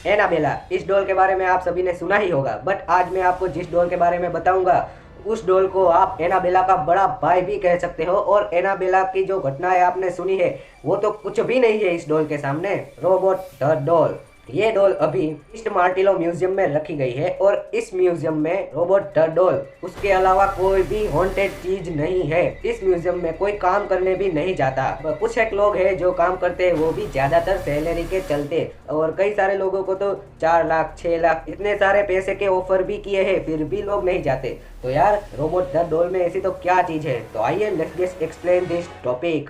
Annabelle. इस doll के बारे में आप सभी ने सुना ही होगा, बट आज मैं आपको जिस डॉल के बारे में बताऊंगा उस डॉल को आप एनाबेला का बड़ा भाई भी कह सकते हो। और एनाबेला की जो घटनाएं आपने सुनी है वो तो कुछ भी नहीं है इस डॉल के सामने। रोबोट द डॉल, ये डॉल अभी ईस्ट मार्टिलो म्यूजियम में रखी गई है और इस म्यूजियम में रोबोट द डॉल उसके अलावा कोई भी हॉन्टेड चीज नहीं है। इस म्यूजियम में कोई काम करने भी नहीं जाता। कुछ एक लोग हैं जो काम करते हैं, वो भी ज्यादातर सैलरी के चलते, और कई सारे लोगों को तो 4 लाख 6 लाख इतने सारे पैसे के ऑफर भी किए हैं, फिर भी लोग नहीं जाते। तो यार रोबोट द डॉल में ऐसी तो क्या चीज है? तो आइए let's just explain this topic.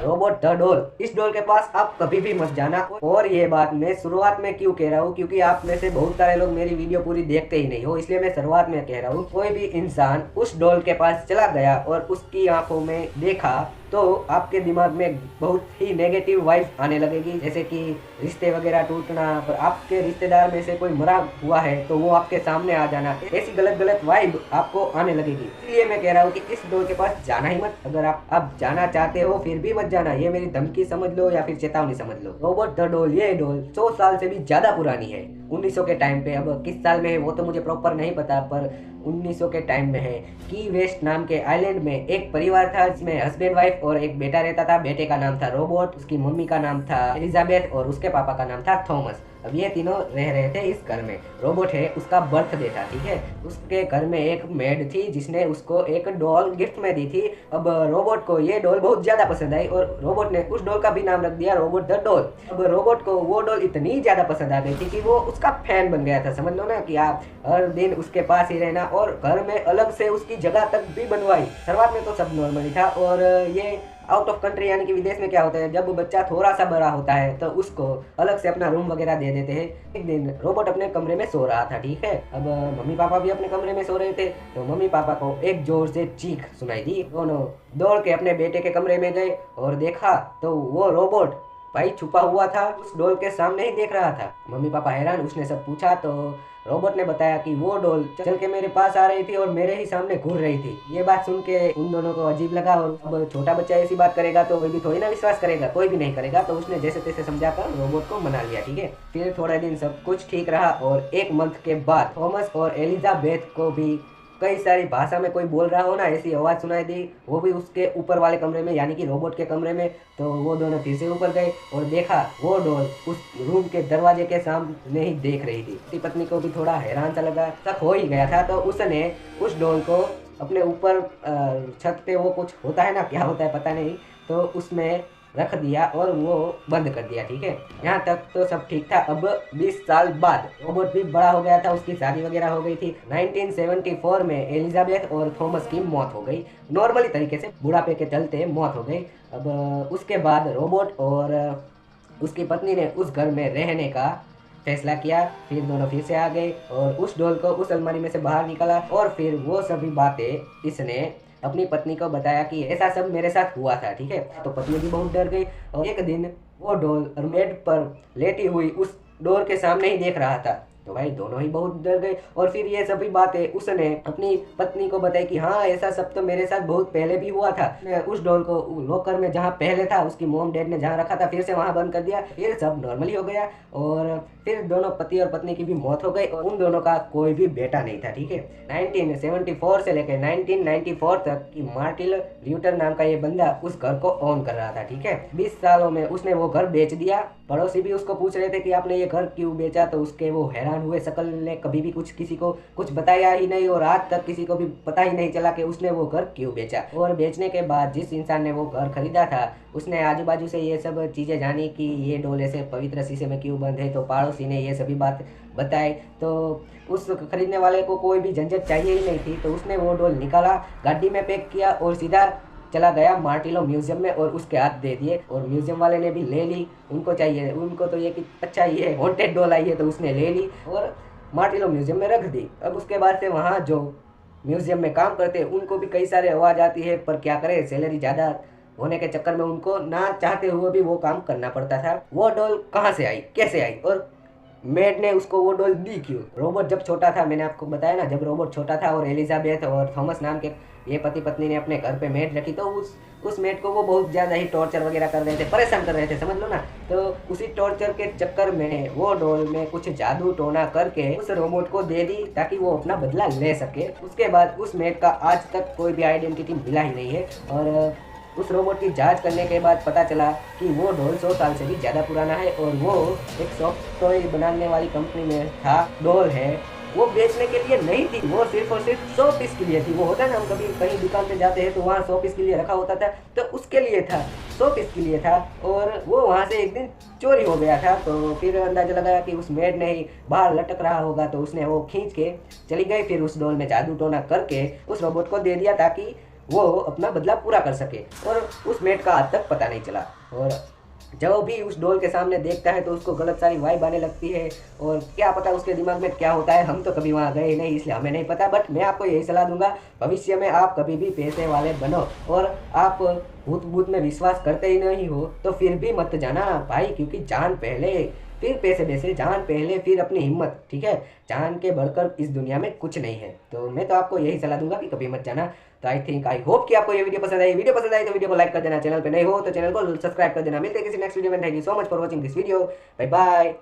Robot the doll, इस डॉल के पास आप कभी भी मत जाना। और ये बात मैं शुरुआत में क्यों कह रहा हूँ, क्योंकि आप में से बहुत सारे लोग मेरी वीडियो पूरी देखते ही नहीं हो, इसलिए मैं शुरुआत में कह रहा हूँ। कोई भी इंसान उस डॉल के पास चला गया और उसकी आंखों में देखा तो आपके दिमाग में बहुत ही नेगेटिव वाइब आने लगेगी, जैसे कि रिश्ते वगैरह टूटना, और आपके रिश्तेदार में से कोई मरा हुआ है तो वो आपके सामने आ जाना, ऐसी गलत गलत वाइब आपको आने लगेगी। इसलिए मैं कह रहा हूँ कि इस डॉल के पास जाना ही मत। अगर आप जाना चाहते हो फिर भी मत जाना, ये मेरी धमकी समझ लो या फिर चेतावनी समझ लो। रोबोट द डॉल, ये डॉल 100 साल से भी ज्यादा पुरानी है, 1900 के टाइम पे। अब किस साल में है वो तो मुझे प्रॉपर नहीं पता, पर 1900 के टाइम में है। की वेस्ट नाम के आइलैंड में एक परिवार था जिसमें हस्बैंड वाइफ और एक बेटा रहता था। बेटे का नाम था रोबोट, उसकी मम्मी का नाम था एलिजाबेथ और उसके पापा का नाम था थॉमस। अब ये तीनों रह रहे थे इस घर में। रोबोट है, उसका बर्थडे था, ठीक है। उसके घर में एक मेड थी जिसने उसको एक डॉल गिफ्ट में दी थी। अब रोबोट को ये डॉल बहुत ज्यादा पसंद आई और रोबोट ने उस डॉल का भी नाम रख दिया रोबोट द डॉल। अब रोबोट को वो डॉल इतनी ज्यादा पसंद आ गई थी कि वो उसका फैन बन गया था। समझ लो ना कि आप हर दिन उसके पास ही रहना, और घर में अलग से उसकी जगह तक भी बनवाई। शुरुआत में तो सब नॉर्मली था, और ये आउट ऑफ कंट्री यानी कि विदेश में क्या होता है, जब बच्चा थोड़ा सा बड़ा होता है तो उसको अलग से अपना रूम वगैरह दे देते हैं। एक दिन रोबोट अपने कमरे में सो रहा था, ठीक है। अब मम्मी पापा भी अपने कमरे में सो रहे थे, तो मम्मी पापा को एक जोर से चीख सुनाई दी। दोनों दौड़ के अपने बेटे के कमरे में गए और देखा तो वो रोबोट भाई छुपा हुआ था, उस डॉल के सामने ही देख रहा था। मम्मी पापा हैरान, उसने सब पूछा तो रोबोट ने बताया कि वो डॉल चल के मेरे पास आ रही थी और मेरे ही सामने घूर रही थी। ये बात सुन के उन दोनों को अजीब लगा, और अब छोटा बच्चा ऐसी बात करेगा तो कोई भी थोड़ी ना विश्वास करेगा, कोई भी नहीं करेगा। तो उसने जैसे तैसे समझाकर रोबोट को मना लिया, ठीक है। फिर थोड़े दिन सब कुछ ठीक रहा, और एक मंथ के बाद थॉमस और एलिजाबेथ को भी कई सारी भाषा में कोई बोल रहा हो ना, ऐसी आवाज़ सुनाई दी, वो भी उसके ऊपर वाले कमरे में यानी कि रोबोट के कमरे में। तो वो दोनों फिर से ऊपर गए और देखा वो डॉल उस रूम के दरवाजे के सामने ही देख रही थी। उसकी पत्नी को भी थोड़ा हैरान सा लगा, शक हो ही गया था। तो उसने उस डॉल को अपने ऊपर छत पे, वो कुछ होता है ना, क्या होता है पता नहीं, तो उसमें रख दिया और वो बंद कर दिया, ठीक है। यहाँ तक तो सब ठीक था। अब 20 साल बाद रोबोट भी बड़ा हो गया था, उसकी शादी वगैरह हो गई थी। 1974 में एलिजाबेथ और थॉमस की मौत हो गई, नॉर्मली तरीके से बुढ़ापे के चलते मौत हो गई। अब उसके बाद रोबोट और उसकी पत्नी ने उस घर में रहने का फैसला किया। फिर दोनों फिर से आ गए और उस डॉल को उस अलमारी में से बाहर निकाला, और फिर वो सभी बातें इसने अपनी पत्नी को बताया कि ऐसा सब मेरे साथ हुआ था, ठीक है। तो पत्नी भी बहुत डर गई, और एक दिन वो डॉल बेड पर लेटी हुई उस डोर के सामने ही देख रहा था। तो भाई दोनों ही बहुत डर गए, और फिर ये सभी बातें उसने अपनी पत्नी को बताई कि हाँ ऐसा सब तो मेरे साथ बहुत पहले भी हुआ था। मैं उस डॉल को लॉकर में जहाँ पहले था उसकी मोम डैड ने जहाँ रखा था फिर से वहाँ बंद कर दिया। फिर सब नॉर्मली हो गया, और फिर दोनों पति और पत्नी की भी मौत हो गई, और उन दोनों का कोई भी बेटा नहीं था, ठीक है। 1974 से लेकर 1994 तक की मार्टिल ल्यूटर नाम का ये बंदा उस घर को ओन कर रहा था, ठीक है। 20 सालों में उसने वो घर बेच दिया। पड़ोसी भी उसको पूछ रहे थे कि आपने ये घर क्यों बेचा, तो उसके वो हैरान हुए। शकल ने कभी भी कुछ किसी को कुछ बताया ही नहीं, और आज तक किसी को भी पता ही नहीं चला कि उसने वो घर क्यों बेचा। और बेचने के बाद जिस इंसान ने वो घर खरीदा था उसने आजू बाजू से ये सब चीज़ें जानी कि ये डोले से पवित्र शीशे में क्यों बंद है, तो पड़ोसी ने ये सभी बात बताई। तो उस खरीदने वाले को कोई भी झंझट चाहिए ही नहीं थी, तो उसने वो डोल निकाला, गाड़ी में पैक किया और सीधा चला गया मार्टिलो म्यूजियम में और उसके हाथ दे दिए। और म्यूजियम वाले ने भी ले ली, उनको चाहिए, उनको तो ये कि अच्छा ये हॉन्टेड डॉल आई है, तो उसने ले ली और मार्टिलो म्यूजियम में रख दी। अब उसके बाद से वहाँ जो म्यूजियम में काम करते हैं उनको भी कई सारे आवाज़ आती है, पर क्या करें, सैलरी ज़्यादा होने के चक्कर में उनको ना चाहते हुए भी वो काम करना पड़ता था। वो डॉल कहाँ से आई, कैसे आई, और मेड ने उसको वो डॉल दी क्यों? रोबोट जब छोटा था, मैंने आपको बताया ना, जब रोबोट छोटा था और एलिजाबेथ और थॉमस नाम के ये पति पत्नी ने अपने घर पे मेड रखी, तो उस मेड को वो बहुत ज़्यादा ही टॉर्चर वगैरह कर रहे थे, परेशान कर रहे थे, समझ लो ना। तो उसी टॉर्चर के चक्कर में वो डॉल में कुछ जादू टोना करके उस रोबोट को दे दी ताकि वो अपना बदला ले सके। उसके बाद उस मेड का आज तक कोई भी आइडेंटिटी मिला ही नहीं है। और उस रोबोट की जांच करने के बाद पता चला कि वो डॉल 100 साल से भी ज़्यादा पुराना है और वो एक सॉफ्ट टॉय बनाने वाली कंपनी में था। डॉल है वो बेचने के लिए नहीं थी, वो सिर्फ और सिर्फ 100 पीस के लिए थी। वो होता है ना, हम कभी कहीं दुकान पे जाते हैं तो वहाँ 100 पीस के लिए रखा होता था, तो उसके लिए था, 100 पीस के लिए था। और वो वहाँ से एक दिन चोरी हो गया था। तो फिर अंदाजा लगाया कि उस मेड ने ही बाहर लटक रहा होगा, तो उसने वो खींच के चली गई। फिर उस डॉल में जादू टोना करके उस रोबोट को दे दिया ताकि वो अपना बदला पूरा कर सके। और उस मेड का आज तक पता नहीं चला। और जब भी उस डॉल के सामने देखता है तो उसको गलत सारी वाइब आने लगती है, और क्या पता उसके दिमाग में क्या होता है। हम तो कभी वहाँ गए नहीं, इसलिए हमें नहीं पता। बट मैं आपको यही सलाह दूंगा, भविष्य में आप कभी भी पैसे वाले बनो और आप भूत भूत में विश्वास करते ही नहीं हो तो फिर भी मत जाना भाई, क्योंकि जान पहले फिर पैसे वैसे, जान पहले फिर अपनी हिम्मत, ठीक है। जान के बढ़कर इस दुनिया में कुछ नहीं है। तो मैं तो आपको यही सलाह दूंगा कि कभी मत जाना। तो आई होप कि आपको ये वीडियो पसंद आई। वीडियो पसंद आई तो वीडियो को लाइक कर देना, चैनल पे नए हो तो चैनल को सब्सक्राइब कर देना। मिलते हैं किसी नेक्स्ट वीडियो में। Thank you so much for watching this video. Bye bye.